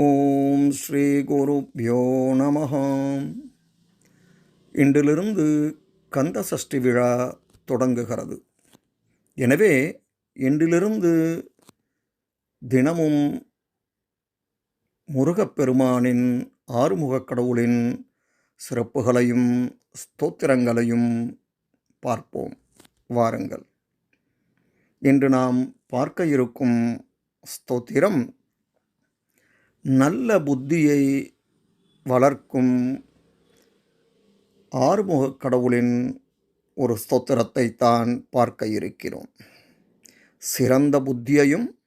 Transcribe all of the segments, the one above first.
ஓம் ஸ்ரீ குருப்யோ நமஹ. இன்றிலிருந்து கந்த சஷ்டி விழா தொடங்குகிறது. எனவே இன்றிலிருந்து தினமும் முருகப்பெருமானின் ஆறுமுகக் கடவுளின் சிறப்புகளையும் ஸ்தோத்திரங்களையும் பார்ப்போம். வாருங்கள். இன்று நாம் பார்க்க இருக்கும் ஸ்தோத்திரம் நல்ல புத்தியை வளர்க்கும் ஆறுமுகக் கடவுளின் ஒரு ஸ்தோத்திரத்தை தான் பார்க்க இருக்கிறோம். சிறந்த புத்தியையும்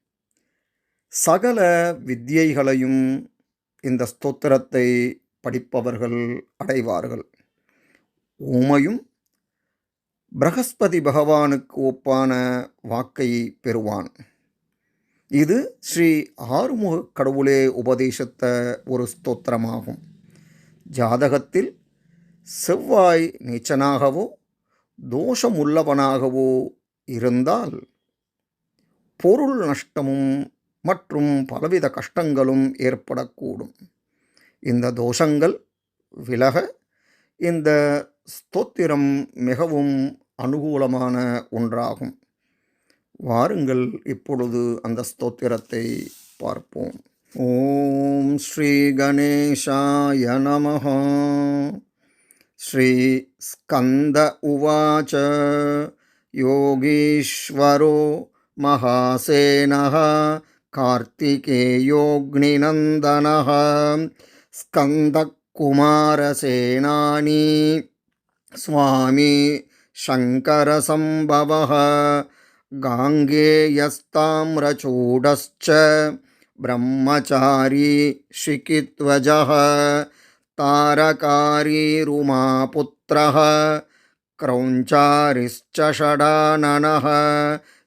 சகல வித்யைகளையும் இந்த ஸ்தோத்திரத்தை படிப்பவர்கள் அடைவார்கள். ஊமையும் பிரகஸ்பதி பகவானுக்கு ஒப்பான வாக்கை பெறுவான். இது ஸ்ரீ ஆறுமுகக் கடவுளே உபதேசித்த ஒரு ஸ்தோத்திரமாகும். ஜாதகத்தில் செவ்வாய் நீச்சனாகவோ தோஷமுள்ளவனாகவோ இருந்தால் பொருள் நஷ்டமும் மற்றும் பலவித கஷ்டங்களும் ஏற்படக்கூடும். இந்த தோஷங்கள் விலக இந்த ஸ்தோத்திரம் மிகவும் அனுகூலமான ஒன்றாகும். வாருங்கள், இப்பொழுது அந்த ஸ்தோத்திரத்தை பார்ப்போம். ஓம் ஸ்ரீ கணேசாய நமஹ. ஸ்ரீ ஸ்கந்த உவாச. யோகீஸ்வரோ மகாசேனஹ கார்த்திகேயோக்னிநந்தனஹ ஸ்கந்தகுமாரசேனானி சுவாமி சங்கரசம்பவஹ காங்கேயஸ்தாம்ரச்சூடஸ்ச பிரம்மச்சாரி ஷிகித்வஜः தாரகாரீருமாபுத்ரः க்ரௌஞ்சாரிश्च ஷடானனः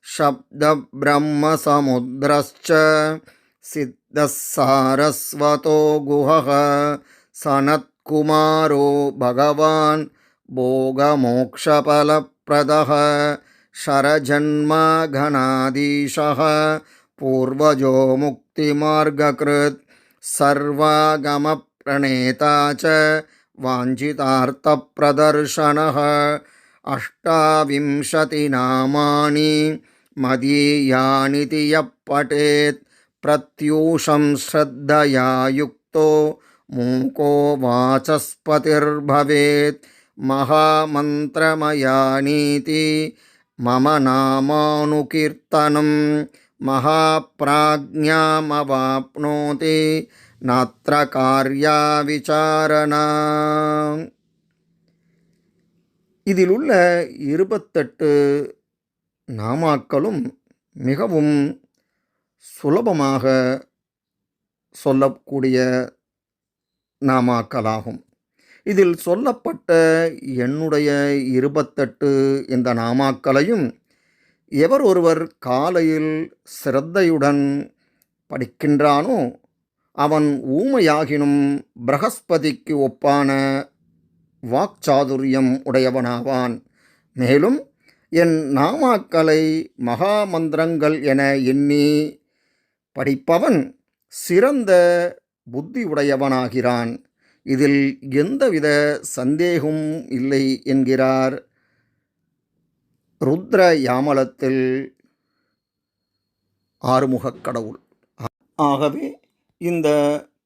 சப்தப்ரம்மசமுத்ரश्च சித்தः சாரஸ்வதோ குஹः சனத்குமாரோ பகவான் போகமோக்ஷபலப்ரதः शरजन्मघनाधीशः पूर्वजो मुक्तिमार्गकृत् सर्वागमप्रणेता च वाञ्छितार्थप्रदर्शनः 28 नामानि मदीयानिति यः पठेत् प्रत्यूषं श्रद्धया युक्तो मूको वाचस्पतिर्भवेत् महामन्त्रमयानीति मम नामानुकीर्तनं महाप्राज्ञामवाप्नोति नात्र कार्या விசாரணா. இதிலுள்ள 28 நாமாக்களும் மிகவும் சுலபமாக சொல்லக்கூடிய நாமாக்களாகும். இதில் சொல்லப்பட்ட என்னுடைய 28 இந்த நாமாக்களையும் எவர் ஒருவர் காலையில் சிரத்தையுடன் படிக்கின்றானோ அவன் ஊமையாகினும் பிரகஸ்பதிக்கு ஒப்பான வாக்சாதுரியம் உடையவனாவான். மேலும் என் நாமாக்களை மகாமந்திரங்கள் என எண்ணி படிப்பவன் சிறந்த புத்தி உடையவனாகிறான். இதில் எந்தவித சந்தேகமும் இல்லை என்கிறார் ருத்ர யாமலத்தில் ஆறுமுகக் கடவுள். ஆகவே இந்த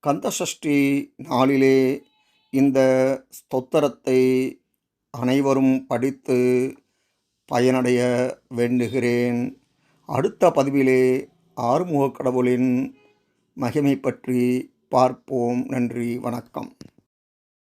கந்தசஷ்டி நாளிலே இந்த ஸ்தோத்திரத்தை அனைவரும் படித்து பயனடைய வேண்டுகிறேன். அடுத்த பதிவிலே ஆறுமுகக் கடவுளின் மகிமை பற்றி பார்ப்போம். நன்றி, வணக்கம்.